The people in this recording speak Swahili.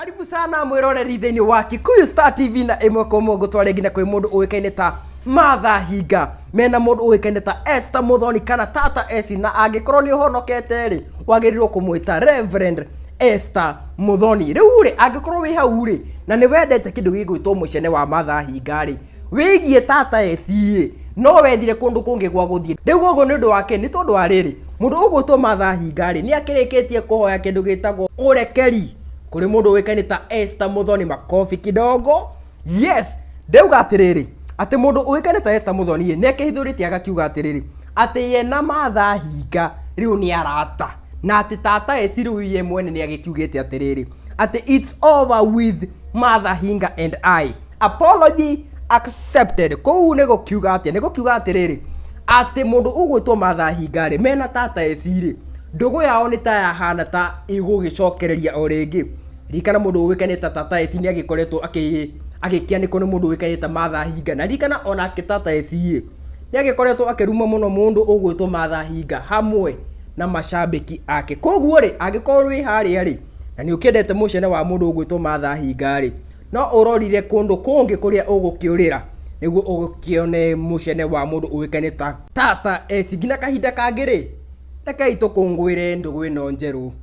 Karibu sana mwiroreri thiini wa Kikuyu Star TV na imwe kwa imwe ngutware nginya kwi mundu uikaine ta Martha Hinga mena mundu uikaine ta Esther Muthoni kana Tata Esi, na angikorwo ni uhonokete ri wagirirwo kumwita Reverend Esther Muthoni. Riu ri angikorwo wi hau ri na ni wendete kindu gigwitwo mucene wa Martha Hinga ri wigie Tata Esi no wethire kundu kungi gwa guthie. Riu gogo ni undu wake ni tondu wa riri mundu ugwitwo Martha Hinga ri ni akirikitie kuhoya kindu gitagwo urekeri kuri mundu wikaine ta Esther Muthoni. Makofi kidogo. Yes, ndeuga atiriri ati mundu wikaine ta Esther Muthoni ni akihithuritie agakiuga atiriri ati ye na Martha Hinga riu ni arata, na ati Tata Esi riu ye mwene ni agikiugite atiriri ati it's over with Martha Hinga and I, apology accepted. Kou ni gukiuga ati ni gukiuga atiriri ati mundu ugwitwo Martha Hinga ri mena Tata Esi ri ndugu yao ni ta yahana ta igugicokereria o ringi. Rikana mundu wikaine ta Tata Esi ni agikoretwo agikianiko ni mundu wikaine ta Martha Hinga, na rikana ona Tata Esi ni agikoretwo akiruma muno mundu ugwitwo Martha Hinga hamwe na mashabiki ake. Koguo ri angikorwo wi haria ri na ni ukendete mucene wa mundu ugwitwo Martha Hinga ri no urorire kundu kungi kuria ugukiurira niguo ugukione mucene wa mundu wikaine ta Tata Esi. Ngina kahinda kangi ri rekai tukungwire ndugu ino njeru.